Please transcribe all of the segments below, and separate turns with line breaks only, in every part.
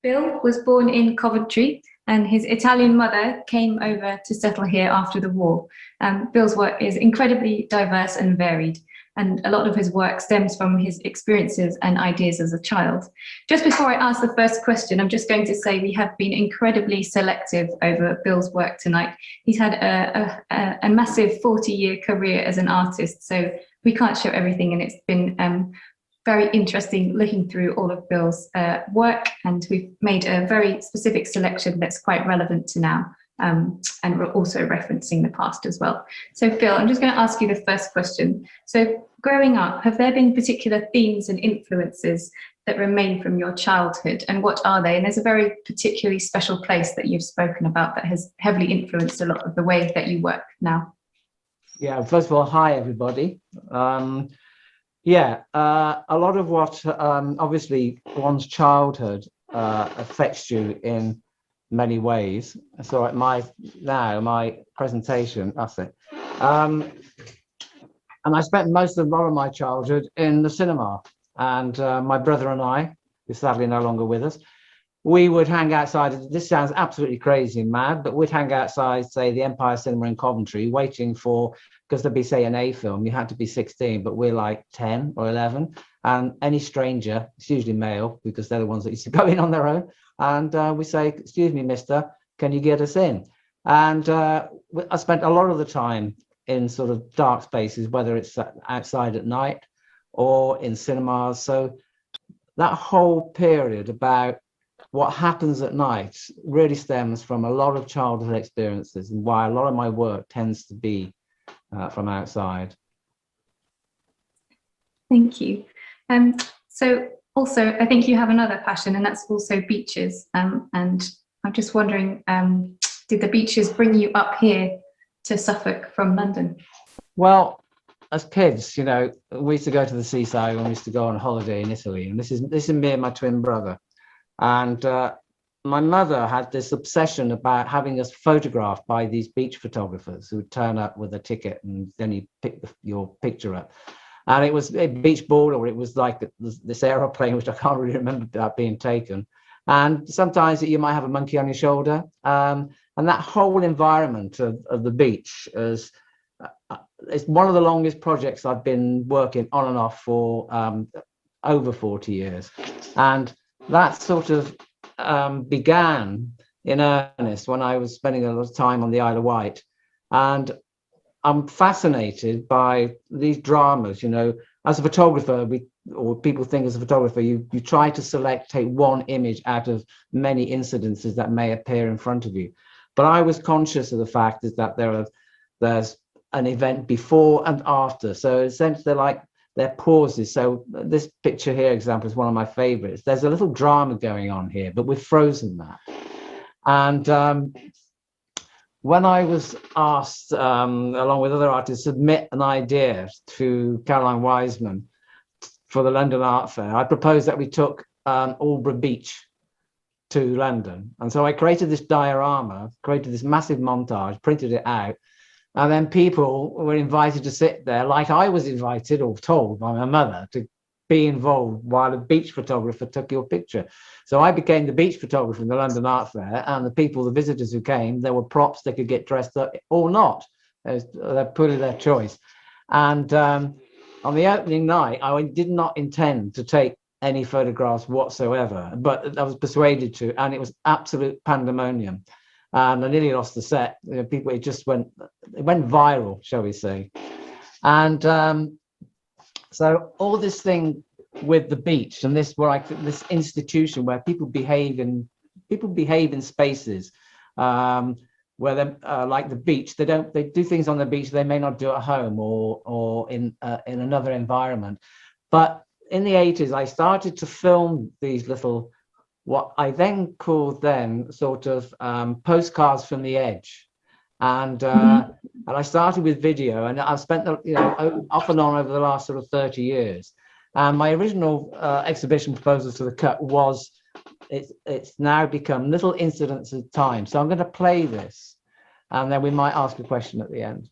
Bill was born in Coventry, and his Italian mother came over to settle here after the war. Bill's work is incredibly diverse and varied, and a lot of his work stems from his experiences and ideas as a child. Just before I ask the first question, I'm just going to say we have been incredibly selective over Bill's work tonight. He's had a massive 40-year career as an artist, so we can't show everything, and it's been very interesting looking through all of Bill's work, and we've made a very specific selection that's quite relevant to now, and we're also referencing the past as well. So Bill, I'm just going to ask you the first question. So growing up, have there been particular themes and influences that remain from your childhood, and what are they? And there's a very particularly special place that you've spoken about that has heavily influenced a lot of the way that you work now.
Yeah, first of all, hi everybody. A lot of what obviously one's childhood affects you in many ways. So at my presentation, that's it. And I spent a lot of my childhood in the cinema, and my brother and I, who's sadly no longer with us, we would hang outside. This sounds absolutely crazy and mad, but we'd hang outside, say, the Empire Cinema in Coventry, waiting for, because there'd be, say, an A film, you had to be 16, but we're like 10 or 11. And any stranger, it's usually male, because they're the ones that used to go in on their own. And we say, excuse me, mister, can you get us in? And I spent a lot of the time in sort of dark spaces, whether it's outside at night or in cinemas. So that whole period about what happens at night really stems from a lot of childhood experiences, and why a lot of my work tends to be from outside.
Thank you. So also, I think you have another passion, and that's also beaches. And I'm just wondering, did the beaches bring you up here to Suffolk from London?
Well, as kids, you know, we used to go to the seaside when we used to go on holiday in Italy, and this is me and my twin brother. And my mother had this obsession about having us photographed by these beach photographers who would turn up with a ticket, and then you pick your picture up. And it was a beach ball, or it was like this aeroplane, which I can't really remember that being taken. And sometimes you might have a monkey on your shoulder. And that whole environment of the beach is it's one of the longest projects I've been working on and off for over 40 years. And that sort of began in earnest when I was spending a lot of time on the Isle of Wight. And I'm fascinated by these dramas. You know, as a photographer, people think as a photographer, you try to take one image out of many incidences that may appear in front of you. But I was conscious of the fact that there's an event before and after. So essentially, they're pauses. So this picture here, example, is one of my favorites. There's a little drama going on here, but we've frozen that. And when I was asked, along with other artists, to submit an idea to Caroline Wiseman for the London Art Fair, I proposed that we took Aldborough Beach to London. And so I created this diorama, created this massive montage, printed it out. And then people were invited to sit there, like I was invited or told by my mother to be involved while a beach photographer took your picture. So I became the beach photographer in the London Art Fair, and the visitors who came, there were props they could get dressed up or not. They're putting their choice. And on the opening night, I did not intend to take any photographs whatsoever, but I was persuaded to, and it was absolute pandemonium. And I nearly lost the set. You know, it went viral, shall we say. And so all this thing with the beach and this institution where people behave in spaces where they're like the beach. They do things on the beach they may not do at home or in another environment. But in the 80s, I started to film these little, what I then called sort of postcards from the edge. And I started with video, and I've spent off and on over the last sort of 30 years. And my original exhibition proposal to the cut was, it's now become little incidents at a time. So I'm going to play this, and then we might ask a question at the end.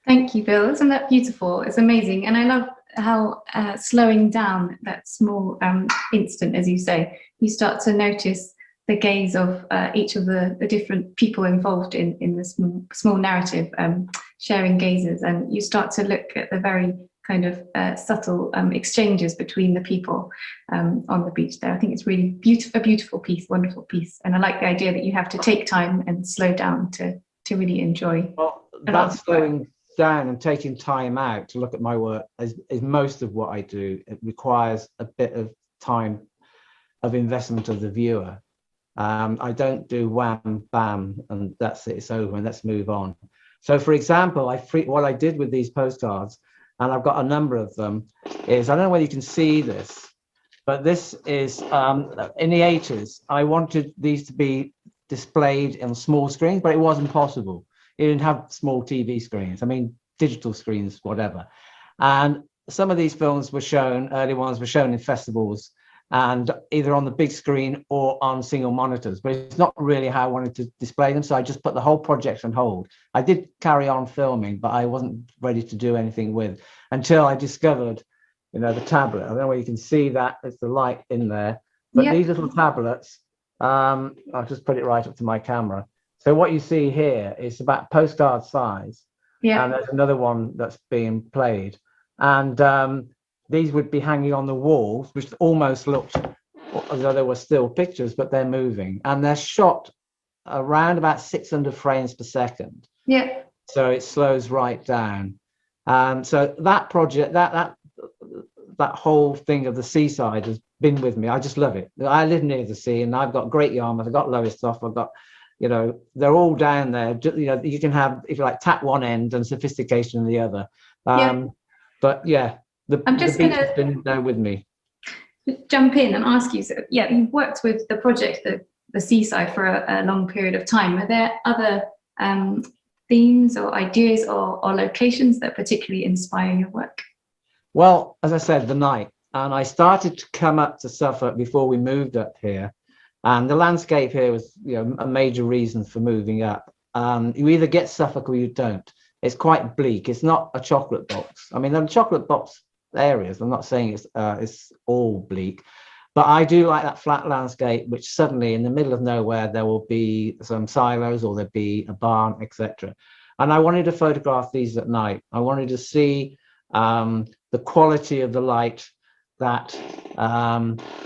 Thank you, Bill. Isn't that beautiful? It's amazing. And I love how slowing down that small instant, as you say, you start to notice the gaze of each of the different people involved in the small narrative, sharing gazes. And you start to look at the very kind of subtle exchanges between the people on the beach there. I think it's really a beautiful piece, wonderful piece. And I like the idea that you have to take time and slow down to really enjoy.
Well, that's slowing down and taking time out to look at my work is most of what I do. It requires a bit of time of investment of the viewer. I don't do wham, bam, and that's it, it's over and let's move on. So for example, what I did with these postcards, and I've got a number of them, is, I don't know whether you can see this, but this is, in the 80s, I wanted these to be displayed on small screens, but it wasn't possible. You didn't have small TV screens. I mean, digital screens, whatever. And some of these films were shown, early ones were shown in festivals, and either on the big screen or on single monitors, but it's not really how I wanted to display them. So I just put the whole project on hold. I did carry on filming, but I wasn't ready to do anything with until I discovered, the tablet. I don't know where you can see that. It's the light in there, but These little tablets, I'll just put it right up to my camera. So what you see here is about postcard size.
Yeah.
And there's another one that's being played. And these would be hanging on the walls, which almost looked as though they were still pictures, but they're moving. And they're shot around about 600 frames per second.
Yeah.
So it slows right down. So that project, that whole thing of the seaside has been with me. I just love it. I live near the sea, and I've got Great Yarmouth, I've got Lowestoft, I've got, they're all down there. You can have, if you like, tap one end and sophistication the other. But yeah, the beach has been there with me.
Jump in and ask you. So, yeah, you've worked with the project, the seaside, for a long period of time. Are there other themes or ideas or locations that particularly inspire your work?
Well, as I said, the night, and I started to come up to Suffolk before we moved up here, and the landscape here was, a major reason for moving up. You either get Suffolk or you don't. It's quite bleak. It's not a chocolate box. I mean, there are chocolate box areas. I'm not saying it's all bleak, but I do like that flat landscape, which suddenly in the middle of nowhere there will be some silos or there'll be a barn, etc. And I wanted to photograph these at night. I wanted to see the quality of the light that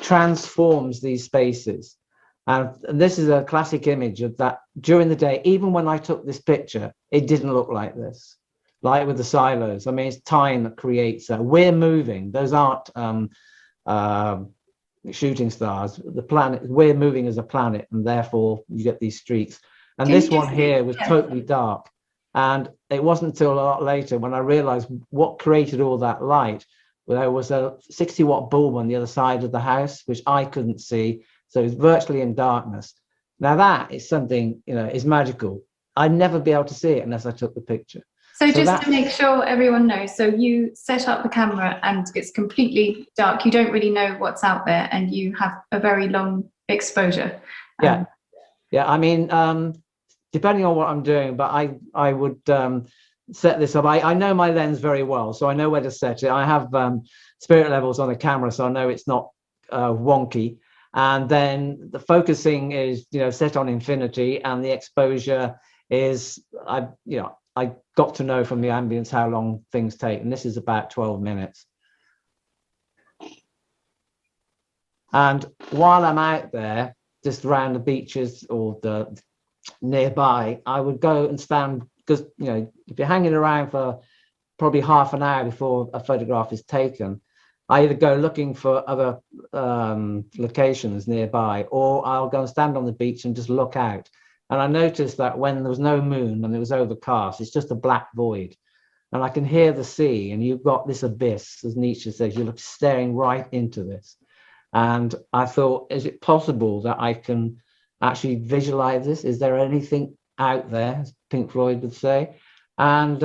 transforms these spaces. And this is a classic image of that during the day. Even when I took this picture, it didn't look like this, like with the silos. I mean, it's time that creates we're moving. Those aren't shooting stars. The planet, we're moving as a planet, and therefore you get these streaks. And this one here was totally dark. And it wasn't until a lot later when I realized what created all that light. There was a 60-watt bulb on the other side of the house, which I couldn't see. So it's virtually in darkness. Now that is something, is magical. I'd never be able to see it unless I took the picture.
So just to make sure everyone knows, so you set up the camera and it's completely dark. You don't really know what's out there, and you have a very long exposure.
Yeah. I mean, depending on what I'm doing, but I would set this up. I know my lens very well, so I know where to set it. I have spirit levels on the camera, so I know it's not wonky. And then the focusing is, set on infinity, and the exposure is, I got to know from the ambience how long things take, and this is about 12 minutes. And while I'm out there, just around the beaches or the nearby, I would go and stand, because, if you're hanging around for probably half an hour before a photograph is taken, I either go looking for other locations nearby, or I'll go and stand on the beach and just look out. And I noticed that when there was no moon and it was overcast, it's just a black void. And I can hear the sea, and you've got this abyss, as Nietzsche says, you're staring right into this. And I thought, is it possible that I can actually visualize this? Is there anything out there, as Pink Floyd would say? And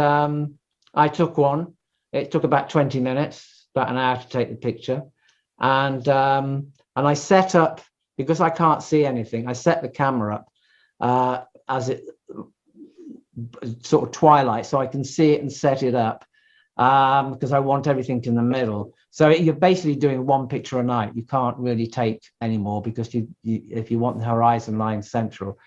I took one. It took about 20 minutes, about an hour to take the picture. And I set up, because I can't see anything, I set the camera up as it sort of twilight, so I can see it and set it up, because I want everything in the middle. So you're basically doing one picture a night. You can't really take anymore, because if you want the horizon line central.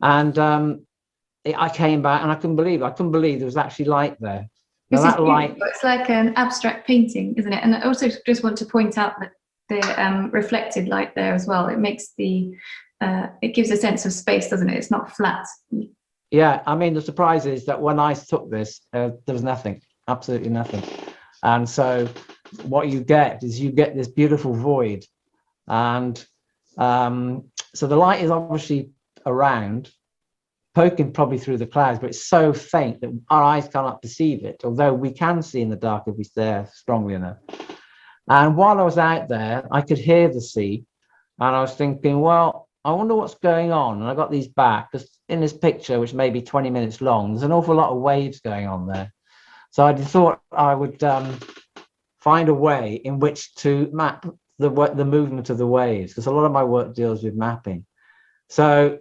And I came back and I couldn't believe there was actually light there. Now that light,
it's like an abstract painting, isn't it? And I also just want to point out that the reflected light there as well, it makes it gives a sense of space, doesn't it? It's not flat.
yeah, I mean, the surprise is that when I took this, there was nothing, absolutely nothing. And so what you get is this beautiful void. And so the light is obviously around, poking probably through the clouds, but it's so faint that our eyes cannot perceive it, although we can see in the dark if we stare strongly enough. And while I was out there, I could hear the sea, and I was thinking, well, I wonder what's going on. And I got these back, because in this picture, which may be 20 minutes long, there's an awful lot of waves going on there. So I thought I would find a way in which to map the movement of the waves, because a lot of my work deals with mapping. So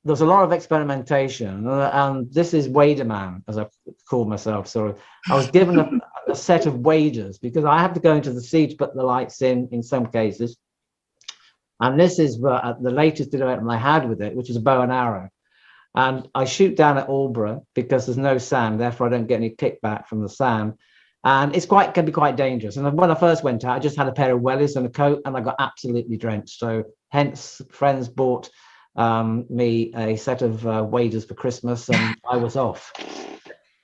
there's a lot of experimentation, and this is Waderman, as I call myself. So I was given a set of waders, because I have to go into the sea to put the lights in some cases. And this is the latest development I had with it, which is a bow and arrow. And I shoot down at Aldborough because there's no sand, therefore I don't get any kickback from the sand. And can be quite dangerous. And when I first went out, I just had a pair of wellies and a coat, and I got absolutely drenched. So hence, friends bought me a set of waders for Christmas, and I was off.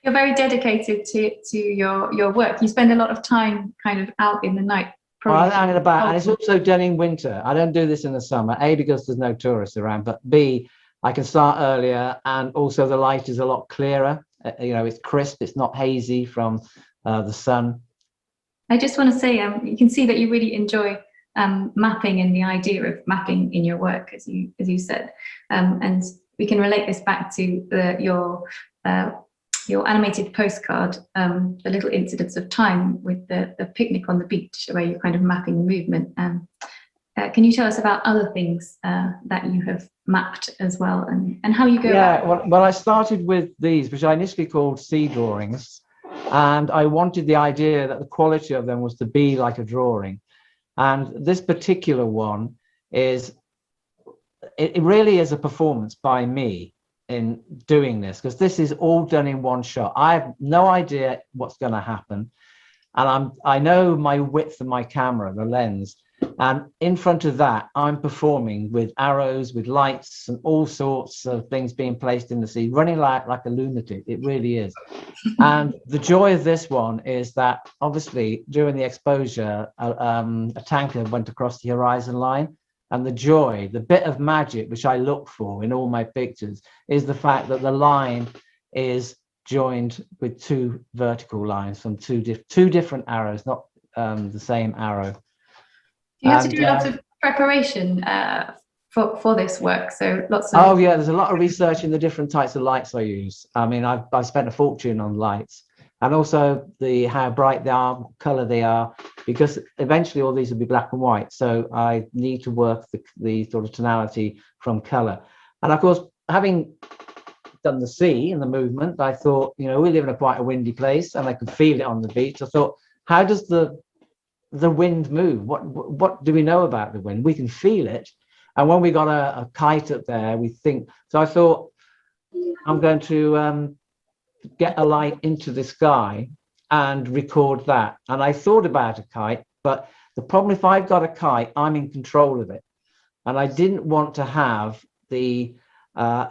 You're very dedicated to your work. You spend a lot of time kind of out in the night.
Well, I'm about, and it's also done in winter. I don't do this in the summer, A, because there's no tourists around, but B, I can start earlier, and also the light is a lot clearer. It's crisp, it's not hazy from the sun.
I just want to say, you can see that you really enjoy mapping and the idea of mapping in your work, as you said, and we can relate this back to your animated postcard, The Little Incidents of Time, with the picnic on the beach, where you're kind of mapping movement. Can you tell us about other things that you have mapped as well, and how you go about it?
Well, I started with these, which I initially called sea drawings, and I wanted the idea that the quality of them was to be like a drawing. And this particular one it really is a performance by me in doing this, because this is all done in one shot. I have no idea what's going to happen, and I know my width of my camera, the lens, and in front of that I'm performing with arrows, with lights, and all sorts of things being placed in the sea, running like a lunatic. It really is. And the joy of this one is that obviously during the exposure a tanker went across the horizon line, and the bit of magic which I look for in all my pictures is the fact that the line is joined with two vertical lines from two different arrows, not the same arrow.
You have to do lots of preparation for this work, so lots of...
Oh yeah, there's a lot of research in the different types of lights I use. I mean, I've spent a fortune on lights, and also how bright they are, what color they are, because eventually all these will be black and white. So I need to work the sort of tonality from color. And of course, having done the sea and the movement, I thought, we live in quite a windy place, and I could feel it on the beach. I thought, how does the wind move? What do we know about the wind? We can feel it. And when we got a kite up there, we think, so I thought, I'm going to get a light into the sky and record that. And I thought about a kite, but the problem, if I've got a kite, I'm in control of it. And I didn't want to have the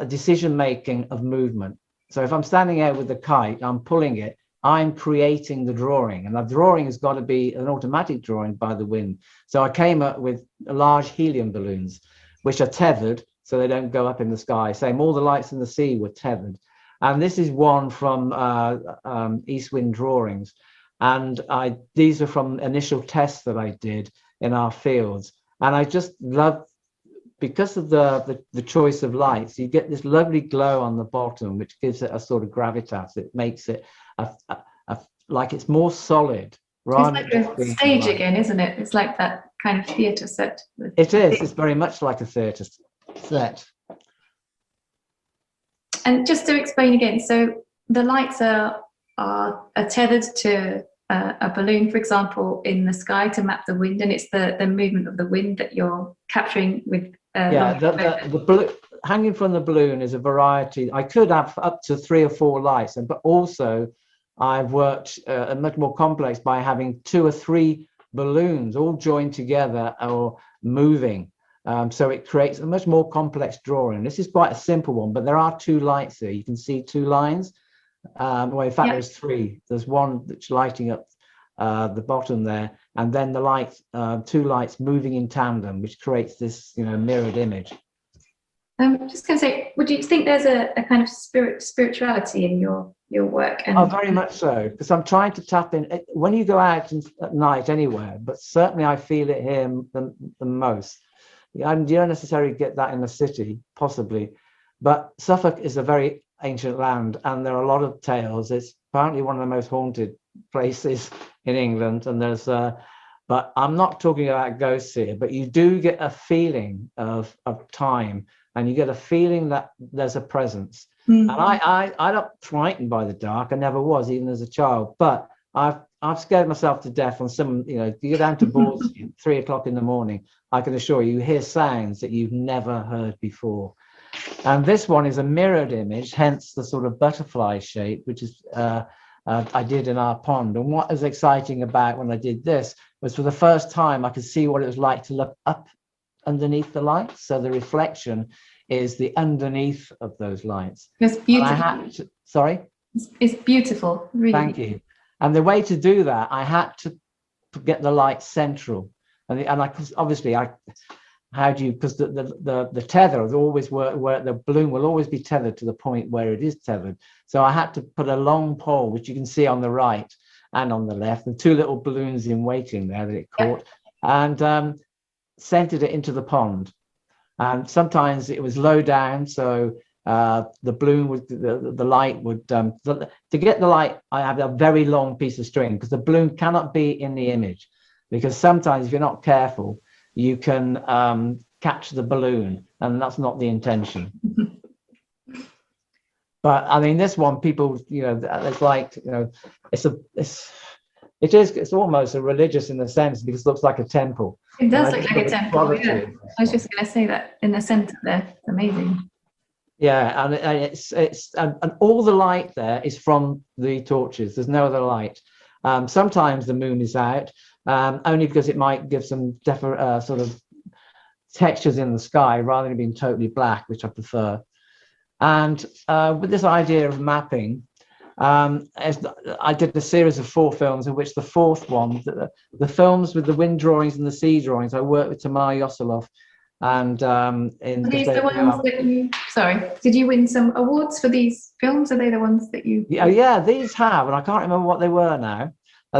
decision making of movement. So if I'm standing out with the kite, I'm pulling it, I'm creating the drawing, and the drawing has got to be an automatic drawing by the wind. So I came up with large helium balloons, which are tethered so they don't go up in the sky. Same, all the lights in the sea were tethered. And this is one from East Wind Drawings. And these are from initial tests that I did in our fields. And I just love, because of the choice of lights, you get this lovely glow on the bottom, which gives it a sort of gravitas. It makes it like it's more solid.
It's like a stage again, isn't it? It's like that kind of theatre set.
It is. It's very much like a theatre set.
And just to explain again, so the lights are tethered to a balloon, for example, in the sky to map the wind, and it's the movement of the wind that you're capturing with.
Yeah, hanging from the balloon is a variety. I could have up to 3 or 4 lights, but also I've worked much more complex by having 2 or 3 balloons all joined together or moving. So it creates a much more complex drawing. This is quite a simple one, but there are 2 lights there. You can see 2 lines. Well, in fact, there's 3. There's one that's lighting up the bottom there, and then the lights, 2 lights moving in tandem, which creates this, mirrored image.
I'm just going to say, would you think there's a kind of spirituality in your work? And
oh, very much so, because I'm trying to tap in. When you go out at night anywhere, but certainly I feel it here the most. You don't necessarily get that in the city, possibly, but Suffolk is a very ancient land, and there are a lot of tales. It's apparently one of the most haunted places in England, and there's but I'm not talking about ghosts here, but you do get a feeling of time, and you get a feeling that there's a presence. And I'm not frightened by the dark. I never was, even as a child, but I've scared myself to death on some, you go down to boards 3 o'clock in the morning. I can assure you hear sounds that you've never heard before. And this one is a mirrored image, hence the sort of butterfly shape, which is I did in our pond. And what was exciting about when I did this was, for the first time, I could see what it was like to look up underneath the lights. So the reflection is the underneath of those lights.
It's beautiful.
Sorry?
It's beautiful, really.
Thank you. And the way to do that, I had to get the light central. And I obviously, how do you, because the tether will always work, where the balloon will always be tethered to the point where it is tethered. So I had to put a long pole, which you can see on the right and on the left, and 2 little balloons in waiting there that it caught, and centered it into the pond. And sometimes it was low down, so the balloon would, the light would, to get the light, I have a very long piece of string, because the balloon cannot be in the image, because sometimes if you're not careful, you can catch the balloon, and that's not the intention. But I mean, this one, people, it's like, it's almost a religious in a sense, because it looks like a temple.
It does look like a temple. Yeah. I was just going to say that in the center there. It's amazing.
Yeah, and it's and all the light there is from the torches. There's no other light. Sometimes the moon is out, only because it might give some sort of textures in the sky rather than being totally black, which I prefer. And with this idea of mapping, I did a series of 4 films, in which the 4th one, the films with the wind drawings and the sea drawings, I worked with Tamar Yoseloff. And in
these the ones that you, sorry, did you win some awards for these films? Are they the ones that you?
Yeah, these have, and I can't remember what they were now.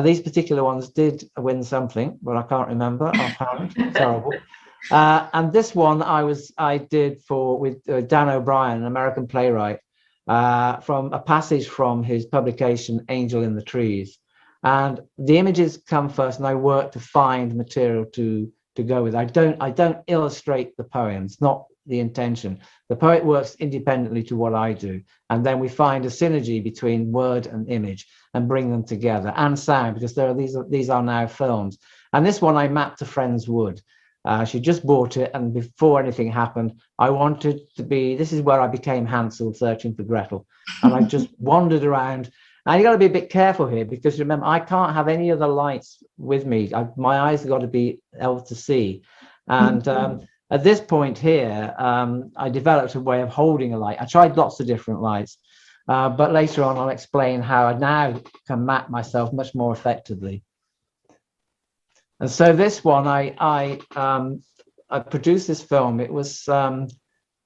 These particular ones did win something, but I can't remember offhand. Terrible. And this one I did with Dan O'Brien, an American playwright, from a passage from his publication Angel in the Trees. And the images come first, and I work to find material to go with. I don't illustrate the poems, not the intention. The poet works independently to what I do, and then we find a synergy between word and image and bring them together, and sound, because these are now films. And this one I mapped to Friends Wood. She just bought it, and before anything happened, I wanted to be, this is where I became Hansel searching for Gretel. And I just wandered around. And you got to be a bit careful here, because remember, I can't have any other lights with me. My eyes have got to be able to see. And at this point here, I developed a way of holding a light. I tried lots of different lights, but later on I'll explain how I now can map myself much more effectively. And so this one, I produced this film. It was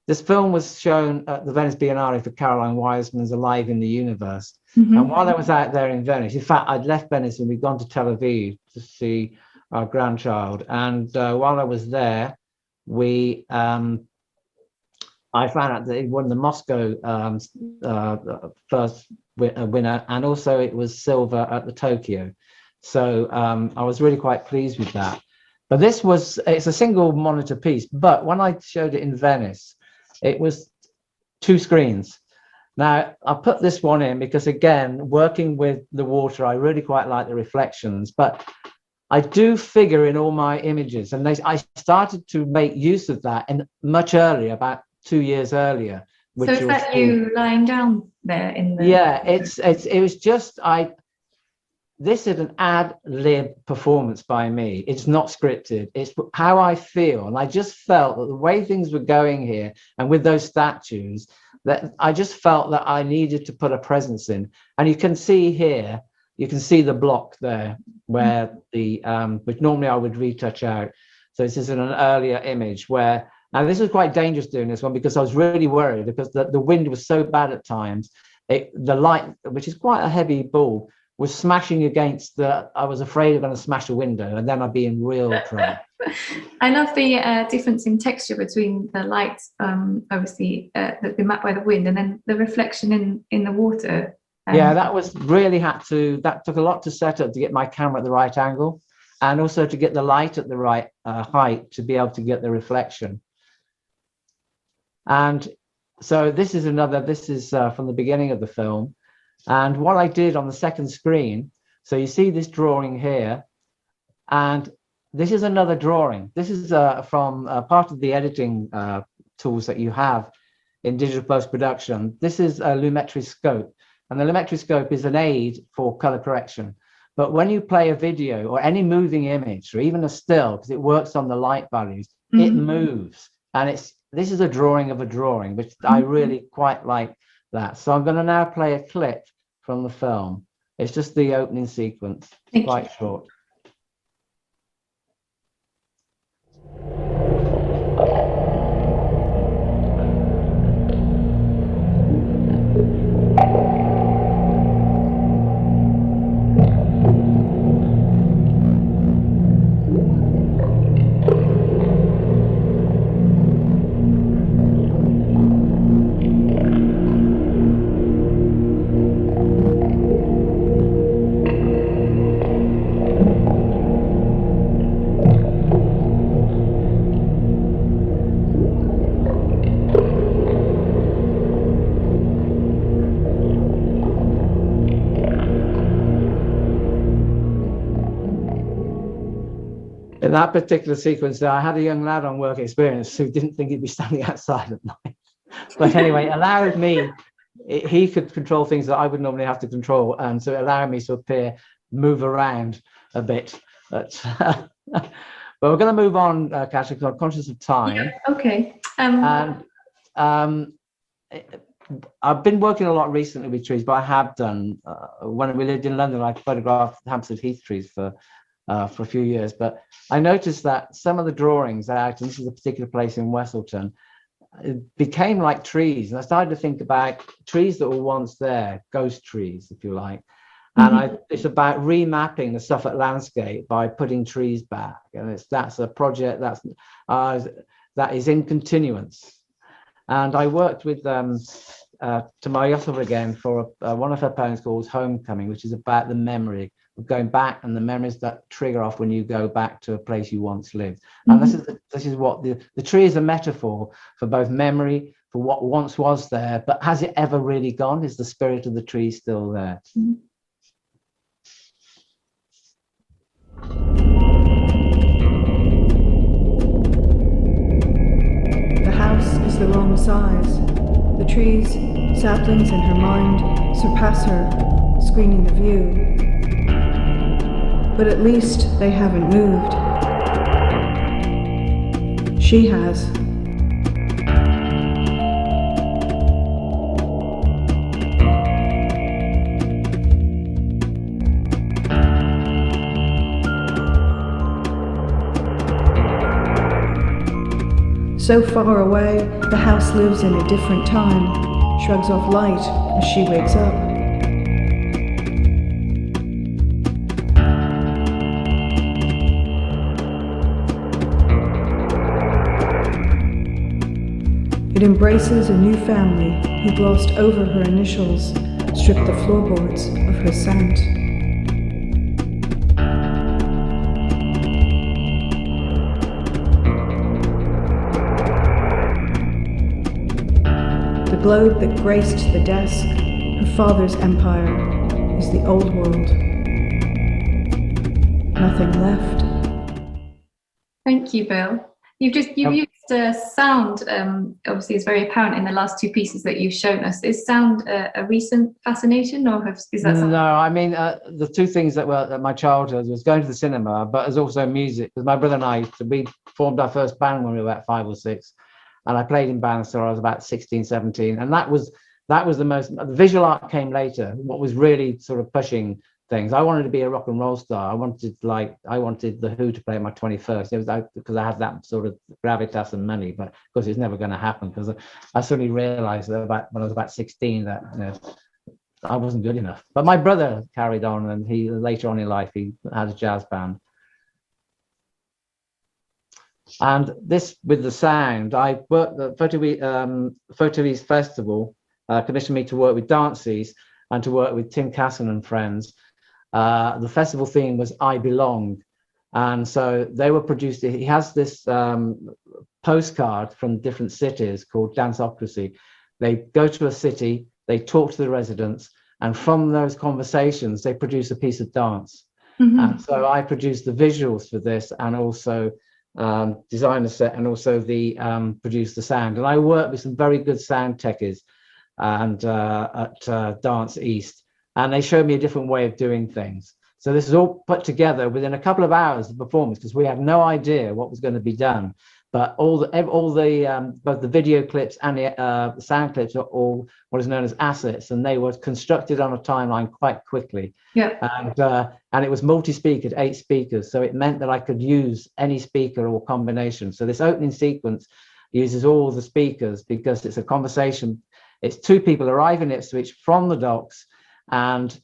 this film was shown at the Venice Biennale for Caroline Wiseman's Alive in the Universe. And while I was out there in Venice, in fact, I'd left Venice and we'd gone to Tel Aviv to see our grandchild. And while I was there, I found out that it won the Moscow first winner, and also it was silver at the Tokyo. So I was really quite pleased with that. But it's a single monitor piece. But when I showed it in Venice, it was 2 screens. Now, I put this one in because, again, working with the water, I really quite like the reflections, but I do figure in all my images, and I started to make use of that and much earlier, about 2 years earlier.
So is that you lying down there in the?
Yeah, it was just this is an ad lib performance by me. It's not scripted. It's how I feel, and I just felt that the way things were going here, and with those statues, that I just felt that I needed to put a presence in. And you can see here, you can see the block there where the which normally I would retouch out. So this is in an earlier image where, now this was quite dangerous doing this one because I was really worried because the wind was so bad at times. The light, which is quite a heavy bulb, was smashing against I was afraid of going to smash a window and then I'd be in real trouble.
I love the difference in texture between the light, obviously, the map by the wind, and then the reflection in the water.
Yeah, that took a lot to set up to get my camera at the right angle, and also to get the light at the right height to be able to get the reflection. And so this is from the beginning of the film. And what I did on the second screen, so you see this drawing here, and this is another drawing. This is from part of the editing tools that you have in digital post-production. This is a lumetriscope, and the lumetriscope is an aid for color correction. But when you play a video or any moving image, or even a still, because it works on the light values, it moves. And this is a drawing of a drawing, which I really quite like that. So I'm going to now play a clip from the film. It's just the opening sequence, quite short. In that particular sequence there, I had a young lad on work experience who didn't think he'd be standing outside at night. But anyway, it allowed me, he could control things that I would normally have to control. And so it allowed me to move around a bit. But we're going to move on, Kasia, because I'm conscious of time.
Yeah, okay.
I've been working a lot recently with trees, but I have done, when we lived in London, I photographed Hampstead Heath trees for a few years, but I noticed that some of the drawings out, and this is a particular place in Westleton, it became like trees. And I started to think about trees that were once there, ghost trees, if you like. And it's about remapping the Suffolk landscape by putting trees back. And that's a project that is in continuance. And I worked with Tamar Yosov again for one of her poems called Homecoming, which is about the memory of going back and the memories that trigger off when you go back to a place you once lived. And this is what the tree is a metaphor for both memory, for what once was there, but has it ever really gone? Is the spirit of the tree still there?
The house is the wrong size. The trees, saplings in her mind, surpass her, screening the view. But at least they haven't moved. She has. So far away, the house lives in a different time, shrugs off light as she wakes up. It embraces a new family who glossed over her initials, stripped the floorboards of her scent. The globe that graced the desk, her father's empire, is the old world. Nothing left.
Thank you, Bill. You've used sound. Obviously, is very apparent in the last two pieces that you've shown us. Is sound a recent fascination, or is that something?
No, I mean, the two things that were at my childhood was going to the cinema, but as also music, because my brother and I, we formed our first band when we were about 5 or 6, and I played in bands till I was about 16, 17, and that was the visual art came later. What was really sort of pushing things. I wanted to be a rock and roll star. I wanted the Who to play at my 21st. It was because I had that sort of gravitas and money, but of course it's never going to happen, because I suddenly realized that when I was about 16 that, you know, I wasn't good enough. But my brother carried on, and he later on in life he had a jazz band. And this with the sound, I worked the Photo East Festival commissioned me to work with dances and to work with Tim Casson and friends. The festival theme was I Belong, and so they were produced. He has this postcard from different cities called Danceocracy. They go to a city, they talk to the residents, and from those conversations they produce a piece of dance. And so I produced the visuals for this, and also designed the set, and also produced the sound. And I worked with some very good sound techies and at Dance East, and they showed me a different way of doing things. So this is all put together within a couple of hours of performance, because we had no idea what was going to be done. But both the video clips and the sound clips are all what is known as assets, and they were constructed on a timeline quite quickly.
Yeah.
And it was multi-speakered, 8 speakers, so it meant that I could use any speaker or combination. So this opening sequence uses all the speakers because it's a conversation. It's 2 people arriving at Ipswich from the docks, and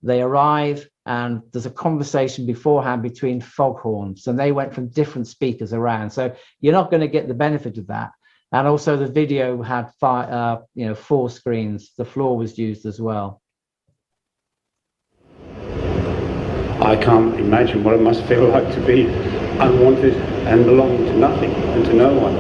they arrive, and there's a conversation beforehand between foghorns, and they went from different speakers around. So you're not going to get the benefit of that. And also the video had 4 screens. The floor was used as well.
I can't imagine what it must feel like to be unwanted and belong to nothing and to no one.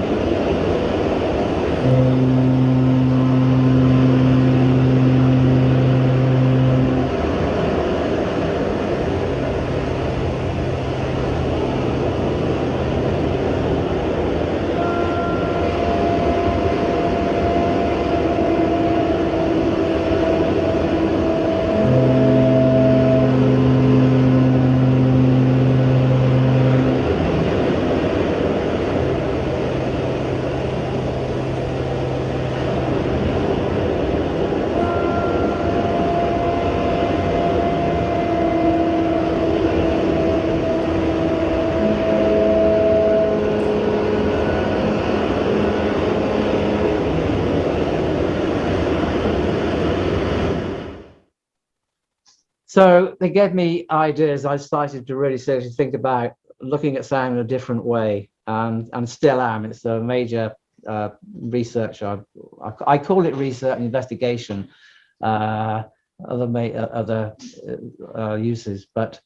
So they gave me ideas. I started to really seriously think about looking at sound in a different way, and still am. It's a major research. I call it research and investigation, other uses. But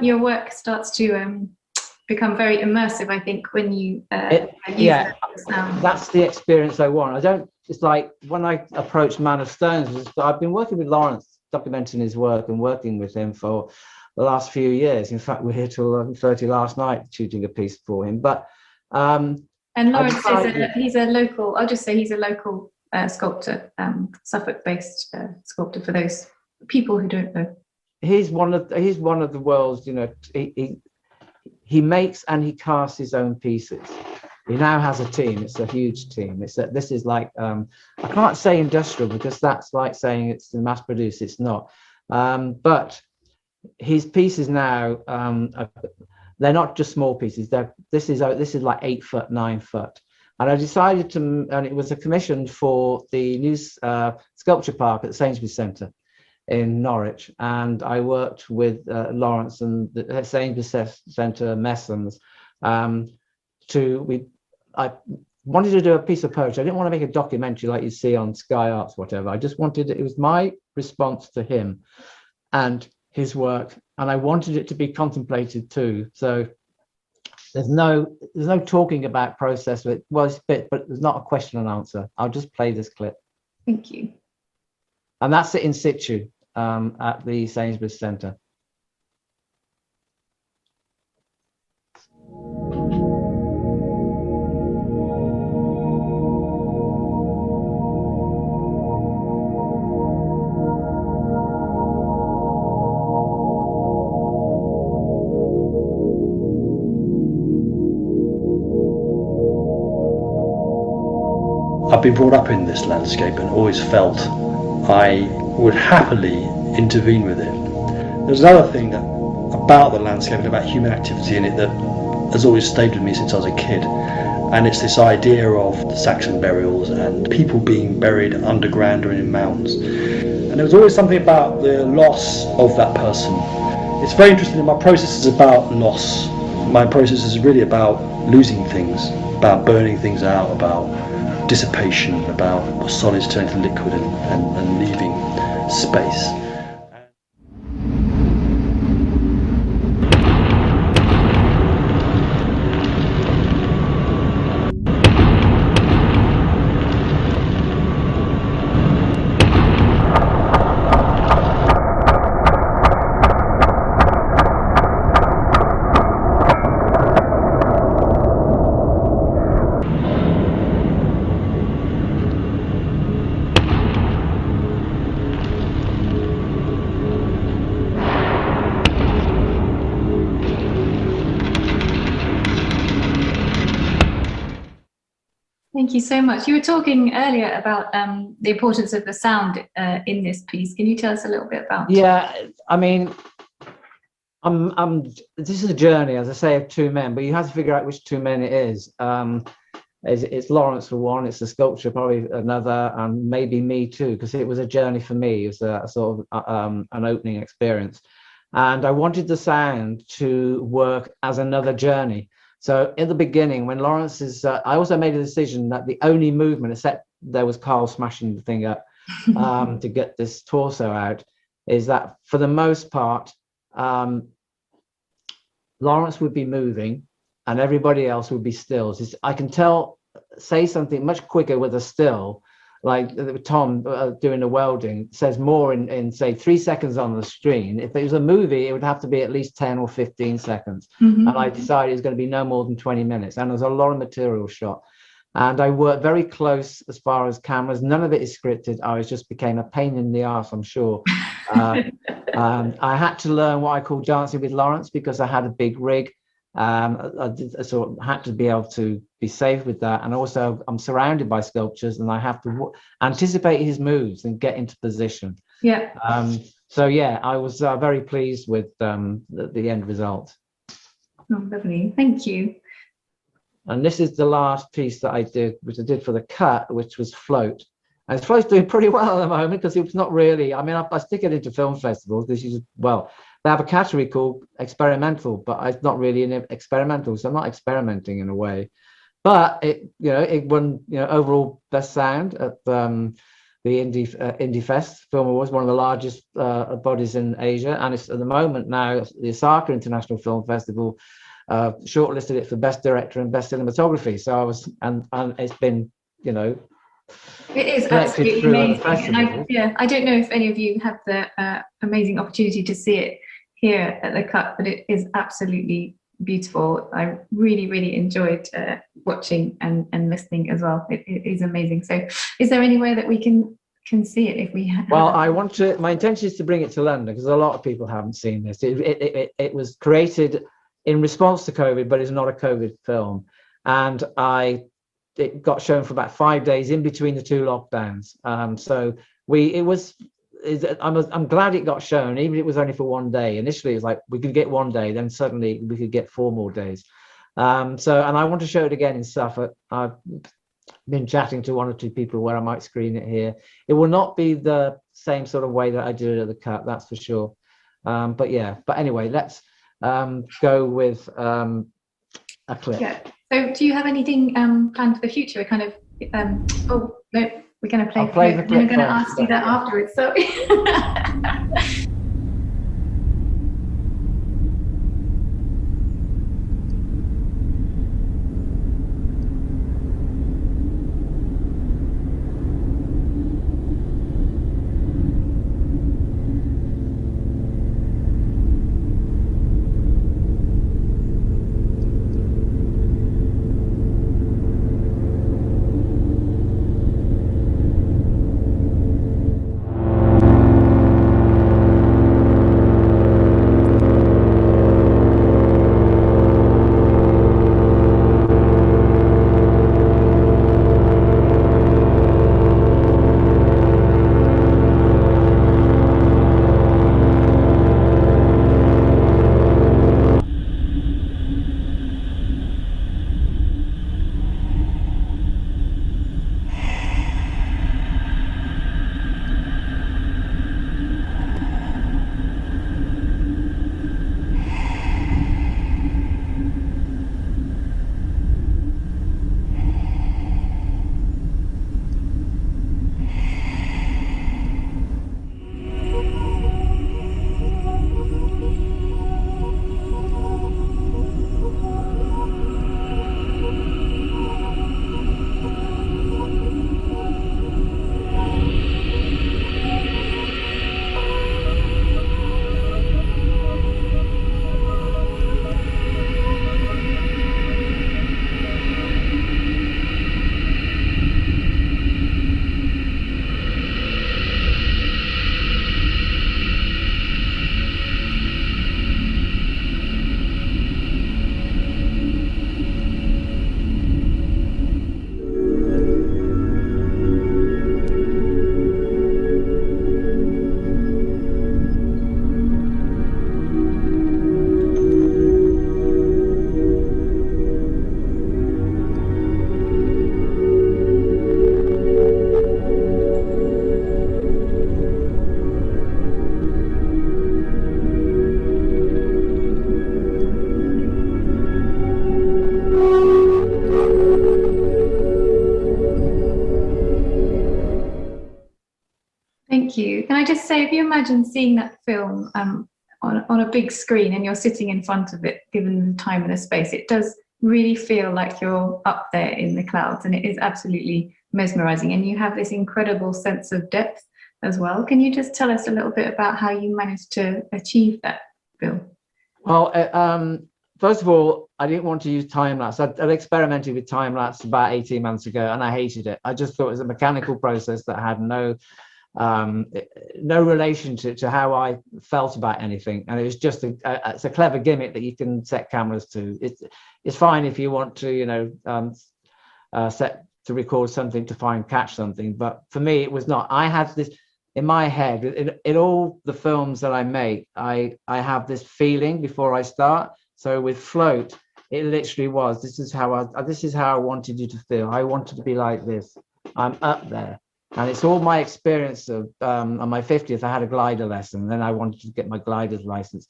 your work starts to become very immersive, I think, when you
use sound. That's the experience I want. It's like when I approached Man of Stones, I've been working with Lawrence, documenting his work and working with him for the last few years. In fact, we're here till 11:30 last night shooting a piece for him. But
and Lawrence he's a local. I'll just say he's a local sculptor, Suffolk-based sculptor. For those people who don't know,
he's one of the world's. You know, he makes and he casts his own pieces. He now has a team. It's a huge team. This is like I can't say industrial, because that's like saying it's mass produced. It's not. But his pieces now, they're not just small pieces. This is like 8 foot, 9 foot. And I decided to, and it was a commission for the new sculpture park at the Sainsbury's Centre in Norwich. And I worked with Lawrence and the Sainsbury's Centre Messons. I wanted to do a piece of poetry. I didn't want to make a documentary like you see on Sky Arts, whatever. I just wanted it was my response to him and his work, and I wanted it to be contemplated too. So there's no talking about process. Well, it's a bit, but there's not a question and answer. I'll just play this clip.
Thank you.
And that's it in situ at the Sainsbury's Centre.
I've been brought up in this landscape and always felt I would happily intervene with it. There's another thing that about the landscape and about human activity in it that has always stayed with me since I was a kid, and it's this idea of the Saxon burials and people being buried underground or in mounds. And there was always something about the loss of that person. It's very interesting that my process is about loss. My process is really about losing things, about burning things out, about dissipation, about solids turning to liquid and leaving space.
Thank you so much. You were talking earlier about the importance of the sound in this piece. Can you tell us a little bit about?
Yeah, I mean, this is a journey, as I say, of two men, but you have to figure out which two men it is. It's Lawrence for one, it's the sculpture probably another, and maybe me too, because it was a journey for me. It was a sort of an opening experience. And I wanted the sound to work as another journey. So in the beginning, when Lawrence is, I also made a decision that the only movement, except there was Carl smashing the thing up to get this torso out, is that for the most part, Lawrence would be moving and everybody else would be stills. I can say something much quicker with a still, like Tom doing the welding says more in say 3 seconds on the screen. If it was a movie, it would have to be at least 10 or 15 seconds.
Mm-hmm.
And I decided it's going to be no more than 20 minutes. And there's a lot of material shot. And I worked very close as far as cameras. None of it is scripted. I just became a pain in the ass, I'm sure. I had to learn what I call dancing with Lawrence because I had a big rig. I sort of had to be able to be safe with that, and also I'm surrounded by sculptures and I have to anticipate his moves and get into position.
Yeah.
So yeah, I was very pleased with the end result.
Oh, lovely, thank you.
And this is the last piece that I did, which I did for the cut, which was Float. And Float's doing pretty well at the moment because it's not really, I mean, I stick it into film festivals. This is, well, they have a category called experimental, but it's not really an experimental, so I'm not experimenting in a way. But it won, overall best sound at the Indie Fest Film Awards, one of the largest bodies in Asia, and it's at the moment now the Osaka International Film Festival shortlisted it for best director and best cinematography. So I was, and it's been,
it is absolutely amazing. And I don't know if any of you had the amazing opportunity to see it here at the Cut, but it is absolutely beautiful. I really, really enjoyed watching and listening as well. It is amazing. So is there anywhere that we can see it if we have?
Well, my intention is to bring it to London because a lot of people haven't seen this. It was created in response to COVID, but it's not a COVID film. And it got shown for about 5 days in between the two lockdowns. I'm glad it got shown, even if it was only for 1 day. Initially, it was like we could get 1 day, then suddenly we could get 4 more days. And I want to show it again in Suffolk. I've been chatting to 1 or 2 people where I might screen it here. It will not be the same sort of way that I did it at the Cut, that's for sure. But anyway, let's go with a clip.
Yeah. So do you have anything planned for the future? We're kind of, oh, no, we're going to play the clip. I'm going to ask you that afterwards. So. Thank you. Can I just say, if you imagine seeing that film on a big screen and you're sitting in front of it, given the time and the space, it does really feel like you're up there in the clouds, and it is absolutely mesmerizing. And you have this incredible sense of depth as well. Can you just tell us a little bit about how you managed to achieve that, Bill?
Well, first of all, I didn't want to use time lapse. I'd experimented with time lapse about 18 months ago, and I hated it. I just thought it was a mechanical process that had no relation to how I felt about anything, and it was just it's a clever gimmick that you can set cameras to. It's fine if you want to, set to record something to catch something, but for me it was not. I had this in my head in all the films that I make. I have this feeling before I start. So with Float, it literally was. This is how I wanted you to feel. I wanted to be like this. I'm up there. And it's all my experience of on my 50th, I had a glider lesson. Then I wanted to get my glider's license.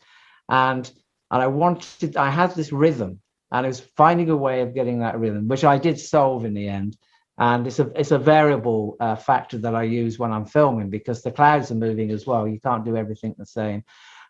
And I had this rhythm, and it was finding a way of getting that rhythm, which I did solve in the end. And it's a variable factor that I use when I'm filming, because the clouds are moving as well. You can't do everything the same.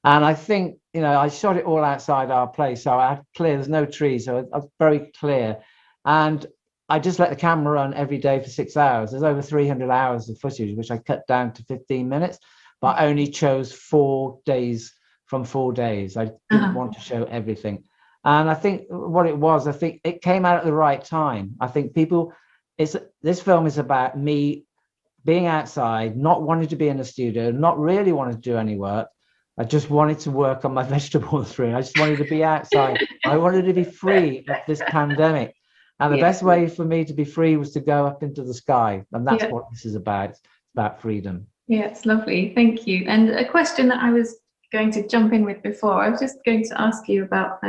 And I think, I shot it all outside our place. So I had clear, there's no trees. So I was very clear. And I just let the camera run every day for 6 hours. There's over 300 hours of footage, which I cut down to 15 minutes, but I only chose 4 days from 4 days. I didn't want to show everything. And I think what it was, I think it came out at the right time. I think this film is about me being outside, not wanting to be in the studio, not really wanting to do any work. I just wanted to work on my vegetables through. I just wanted to be outside. I wanted to be free of this pandemic. And the best way for me to be free was to go up into the sky. And that's what this is about. It's about freedom.
Yeah, it's lovely. Thank you. And a question that I was going to jump in with before, I was just going to ask you about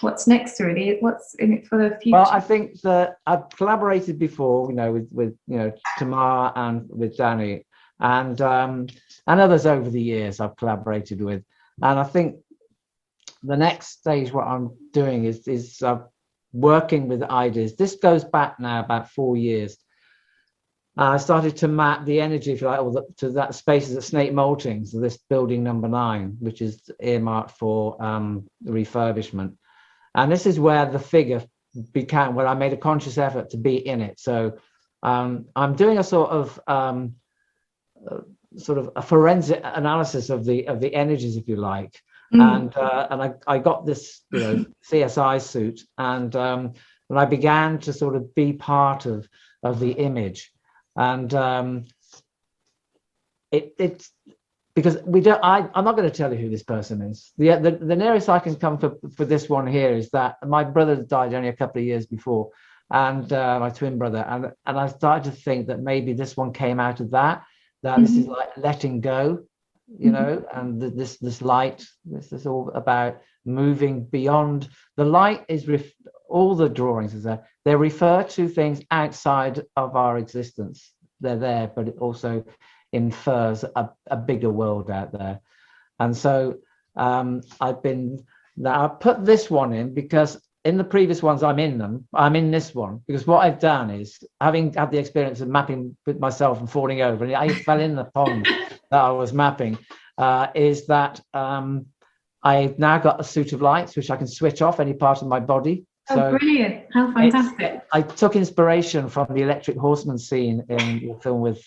what's next, really. What's in it for the future?
Well, I think that I've collaborated before, with Tamar and with Danny and others over the years I've collaborated with. And I think the next stage, what I'm doing is working with ideas. This goes back now about 4 years. I started to map the energy, if you like, to that spaces at Snake Maltings, so this building number 9, which is earmarked for refurbishment. And this is where the figure where I made a conscious effort to be in it. So I'm doing a sort of a forensic analysis of the energies, if you like. And I got this CSI suit, and I began to sort of be part of the image, and it's because I'm not going to tell you who this person is. The nearest I can come for this one here is that my brother died only a couple of years before, and my twin brother, and I started to think that maybe this one came out of that this is like letting go. And this light, this is all about moving beyond. The light is all the drawings is there. They refer to things outside of our existence. They're there, but it also infers a bigger world out there. And so I put this one in because in the previous ones I'm in them. I'm in this one because what I've done is, having had the experience of mapping with myself and falling over, and I fell in the pond that I was mapping, is that I've now got a suit of lights which I can switch off any part of my body.
So brilliant. How fantastic.
I took inspiration from the Electric Horseman scene in the film with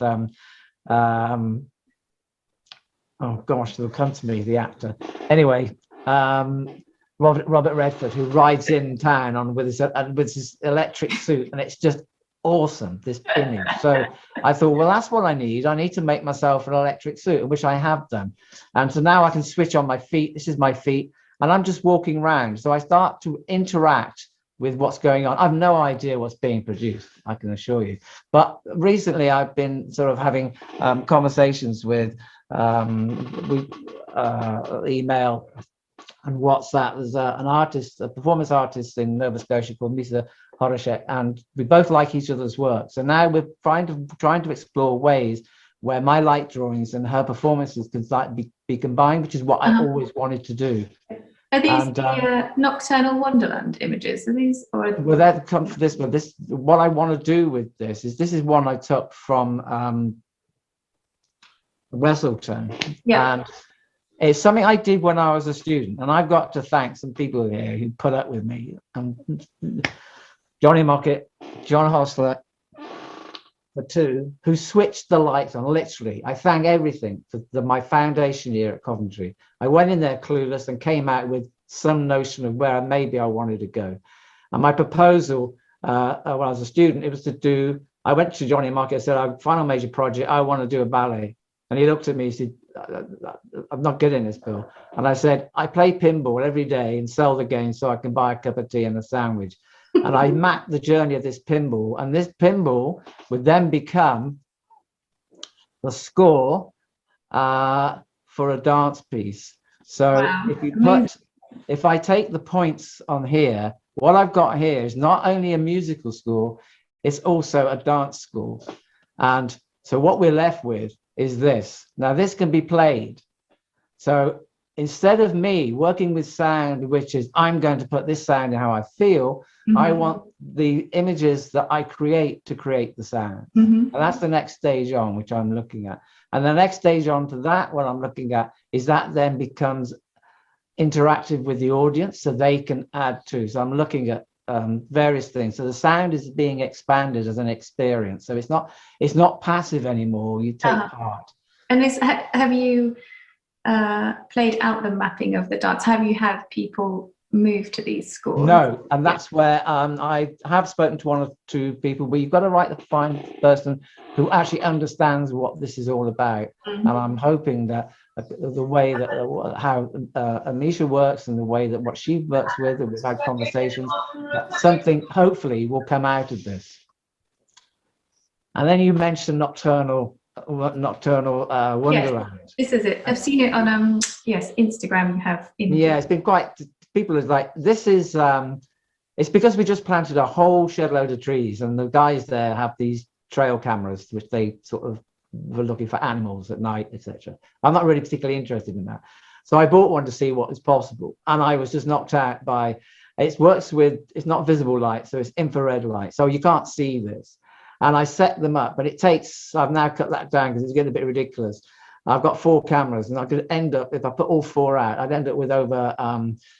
oh gosh, it'll come to me, the actor. Anyway, Robert Redford, who rides in town with his electric suit, and it's just awesome, this image. So I thought, well, that's what I need. I need to make myself an electric suit, which I have done. And so now I can switch on my feet. This is my feet, and I'm just walking around. So I start to interact with what's going on. I've no idea what's being produced, I can assure you. But recently I've been sort of having conversations with email and WhatsApp. There's an artist, a performance artist in Nova Scotia called Misa Horashek, and we both like each other's work. So now we're trying to explore ways where my light drawings and her performances can be combined, which is what I always wanted to do.
Are these the Nocturnal Wonderland images? Are these? Or...
Well, that comes to this one. What I want to do with this is one I took from Wesselton.
Yeah.
And it's something I did when I was a student. And I've got to thank some people here who put up with me. Johnny Mockett, John Hostler, the two, who switched the lights on, literally. I thank everything for my foundation year at Coventry. I went in there clueless and came out with some notion of where maybe I wanted to go. And my proposal when I was a student, it was to do, I went to Johnny Mockett and said, our final major project, I want to do a ballet. And he looked at me, he said, I'm not good in this, Bill. And I said, I play pinball every day and sell the game so I can buy a cup of tea and a sandwich. And I mapped the journey of this pinball, and this pinball would then become the score for a dance piece. So
wow.
if you put, if I take the points on here, what I've got here is not only a musical score, it's also a dance score. And so what we're left with is this. Now this can be played. So instead of me working with sound, which is I'm going to put this sound in how I feel, I want the images that I create to create the sound. And that's the next stage on, which I'm looking at. And the next stage on to that, what I'm looking at, is that then becomes interactive with the audience so they can add to. So I'm looking at various things. So the sound is being expanded as an experience. So it's not passive anymore. You take part.
And have you played out the mapping of the dance? Have you had people move to these scores?
No, and that's where I have spoken to one or two people, but you've got to write the fine person who actually understands what this is all about. And I'm hoping that the way that how Amisha works and the way that what she works with, and we've had conversations, that something hopefully will come out of this. And then you mentioned nocturnal wonderland.
Yes, this is it. I've seen it on yes, Instagram. You have
yeah, it's been quite, people are like, this is it's because we just planted a whole shed load of trees, and the guys there have these trail cameras which they sort of were looking for animals at night, etc. I'm not really particularly interested in that, so I bought one to see what is possible, and I was just knocked out by it. Works with, it's not visible light, so it's infrared light, so you can't see this. And I set them up, but it takes, I've now cut that down because it's getting a bit ridiculous. I've got 4 cameras, and I could end up, if I put all 4 out, I'd end up with over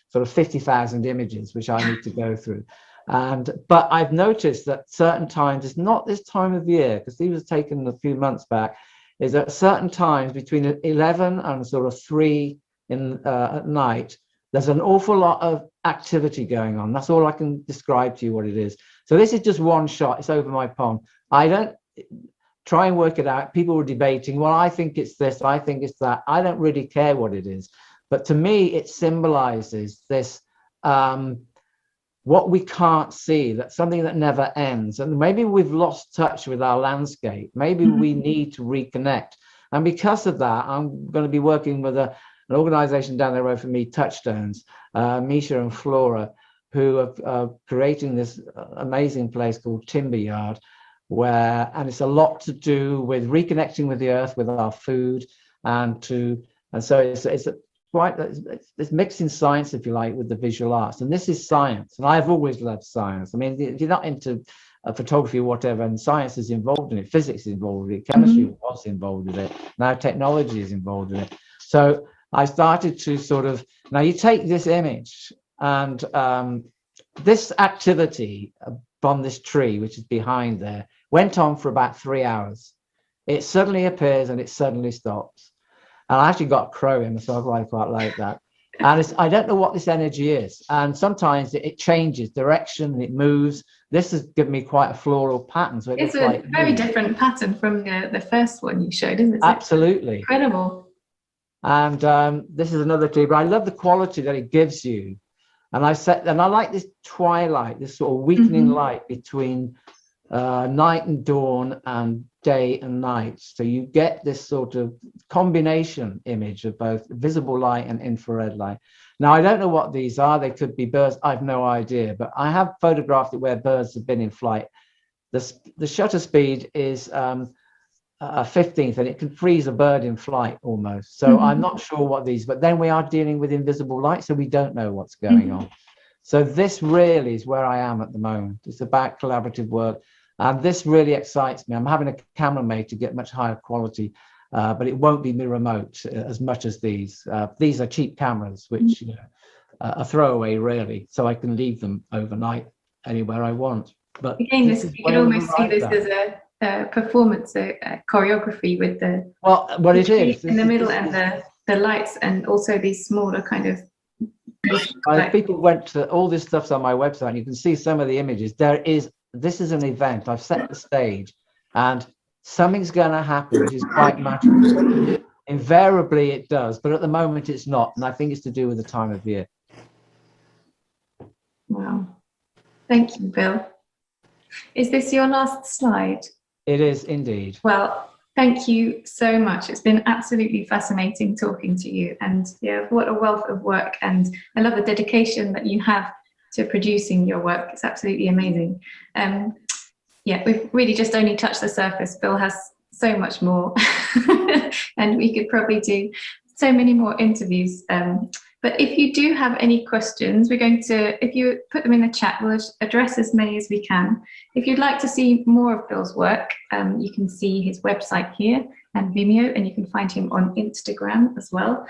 sort of 50,000 images, which I need to go through. But I've noticed that certain times, it's not this time of year, because these was taken a few months back, is that certain times between 11 and sort of 3 at night, there's an awful lot of activity going on. That's all I can describe to you what it is. So this is just one shot. It's over my pond. I don't try and work it out. People were debating, well, I think it's this, I think it's that. I don't really care what it is. But to me, it symbolizes this, what we can't see, that's something that never ends. And maybe we've lost touch with our landscape. Maybe we need to reconnect. And because of that, I'm going to be working with an organization down the road from me, Touchstones, Misha and Flora, who are creating this amazing place called Timber Yard, and it's a lot to do with reconnecting with the earth, with our food, and so it's quite, it's mixing science, if you like, with the visual arts. And this is science, and I've always loved science. I mean, if you're not into photography or whatever, and science is involved in it, physics is involved in it, chemistry was involved in it, now technology is involved in it. So I started to sort of, now you take this image, and this activity from this tree, which is behind there, went on for about 3 hours. It suddenly appears and it suddenly stops. And I actually got crowing, so I quite like that. And I don't know what this energy is. And sometimes it changes direction, it moves. This has given me quite a floral pattern. So
it's a very different pattern from the first one you showed, isn't it?
Absolutely.
Incredible.
And this is another tree, but I love the quality that it gives you. And I like this twilight, this sort of weakening light between night and dawn and day and night. So you get this sort of combination image of both visible light and infrared light. Now, I don't know what these are. They could be birds. I've no idea, but I have photographed it where birds have been in flight. The shutter speed is 15th, and it can freeze a bird in flight almost. So I'm not sure what these, but then we are dealing with invisible light, so we don't know what's going on. So this really is where I am at the moment. It's about collaborative work, and this really excites me. I'm having a camera made to get much higher quality, but it won't be remote as much as these. These are cheap cameras, which are throwaway really, so I can leave them overnight anywhere I want. But
again,
this
this
is
you
way
could almost see
override
this
that.
as a performance, a choreography with the
Well, what it is
in the middle
this
and
is-
the lights, and also these smaller kind of
if people went to all this stuff's on my website, you can see some of the images. This is an event. I've set the stage, and something's going to happen, which is quite magical. Invariably, it does, but at the moment, it's not, and I think it's to do with the time of year.
Wow. Thank you, Bill. Is this your last slide?
It is indeed.
Well, thank you so much. It's been absolutely fascinating talking to you, and yeah, what a wealth of work, and I love the dedication that you have to producing your work. It's absolutely amazing. Yeah, we've really just only touched the surface. Bill has so much more, and we could probably do so many more interviews. But if you do have any questions, we're going to, if you put them in the chat, we'll address as many as we can. If you'd like to see more of Bill's work, you can see his website here and Vimeo, and you can find him on Instagram as well.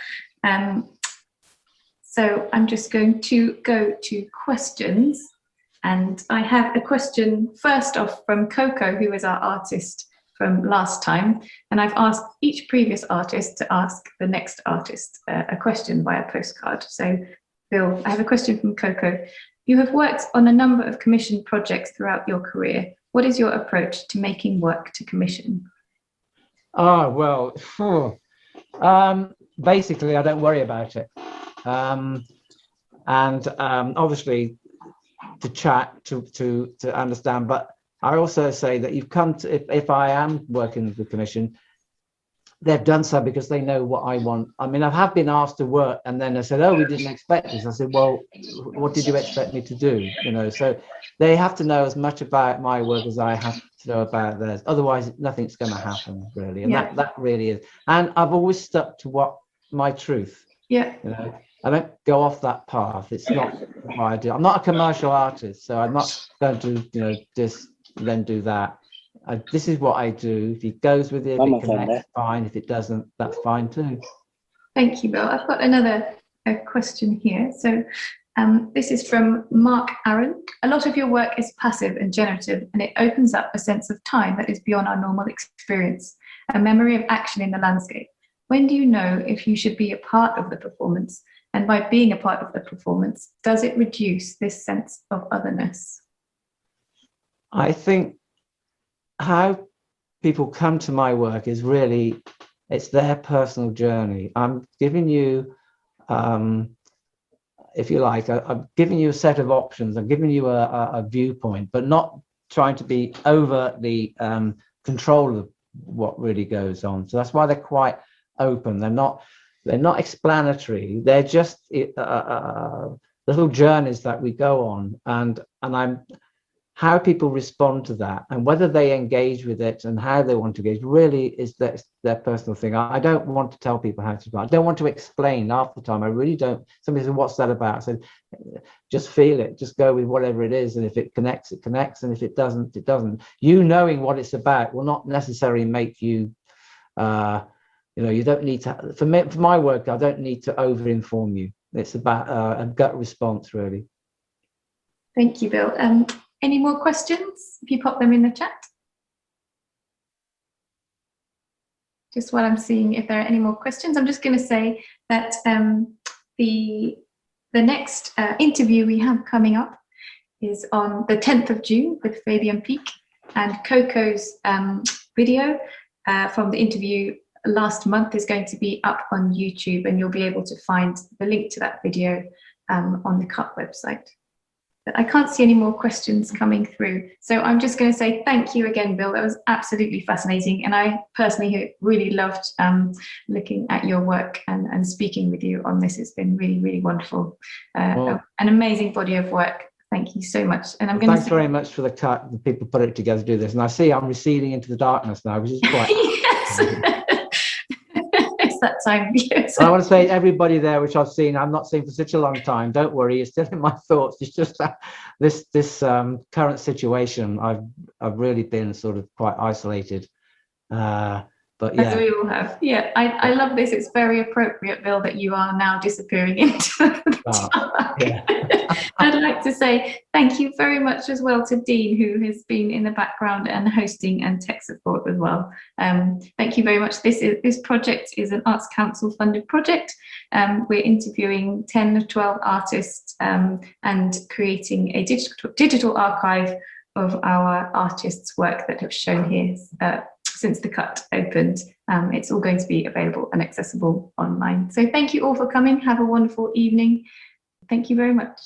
So I'm just going to go to questions. And I have a question first off from Coco, who is our artist from last time. And I've asked each previous artist to ask the next artist a question via postcard. So Bill, I have a question from Coco. You have worked on a number of commissioned projects throughout your career. What is your approach to making work to commission?
Well, basically, I don't worry about it. Obviously, to chat, to understand, but I also say that you've come to, if I am working with the commission, they've done so because they know what I want. I mean, I have been asked to work, and then they said, "Oh, we didn't expect this." I said, "Well, what did you expect me to do?" So they have to know as much about my work as I have to know about theirs. Otherwise, nothing's going to happen, really. And that really is. And I've always stuck to my truth.
Yeah.
I don't go off that path. It's not what I do. I'm not a commercial artist, so I'm not going to, just then do that. This is what I do. If it goes with it, if it connects, fine. If it doesn't, that's fine too.
Thank you, Bill. I've got another question here. So this is from Mark Aaron. A lot of your work is passive and generative, and it opens up a sense of time that is beyond our normal experience, a memory of action in the landscape. When do you know if you should be a part of the performance? And by being a part of the performance, does it reduce this sense of otherness?
I think how people come to my work is really, it's their personal journey. I'm giving you, if you like, I'm giving you a set of options. I'm giving you a viewpoint, but not trying to be overtly control of what really goes on. So that's why they're quite open. They're not explanatory. They're just little journeys that we go on, and I'm how people respond to that, and whether they engage with it and how they want to engage really is their personal thing. I don't want to tell people how to respond. I don't want to explain half the time. I really don't. Somebody said, "What's that about?" I said, "Just feel it. Just go with whatever it is, and if it connects, it connects, and if it doesn't, it doesn't." You knowing what it's about will not necessarily make you. You don't need to. For my work, I don't need to over-inform you. It's about a gut response, really.
Thank you, Bill. Any more questions? If you pop them in the chat. Just while I'm seeing if there are any more questions, I'm just going to say that the next interview we have coming up is on the 10th of June with Fabian Peak, and Coco's video from the interview last month is going to be up on YouTube, and you'll be able to find the link to that video on the CUT website. But I can't see any more questions coming through. So I'm just going to say thank you again, Bill. That was absolutely fascinating. And I personally really loved looking at your work and speaking with you on this. It's been really, really wonderful. An amazing body of work. Thank you so much. And
thanks very much for the CUT. The people put it together to do this. And I see I'm receding into the darkness now, which is quite...
Yes. It's that time. Yes.
I want to say everybody there, which I've not seen for such a long time. Don't worry, you're still in my thoughts. It's just that this current situation. I've really been sort of quite isolated But
As
yeah,
we all have. Yeah, I love this. It's very appropriate, Bill, that you are now disappearing into the dark.
yeah.
I'd like to say thank you very much as well to Dean, who has been in the background and hosting and tech support as well. Thank you very much. This project is an Arts Council funded project. We're interviewing 10 or 12 artists and creating a digital archive of our artists' work that have shown here since the cut opened. It's all going to be available and accessible online. So thank you all for coming. Have a wonderful evening. Thank you very much.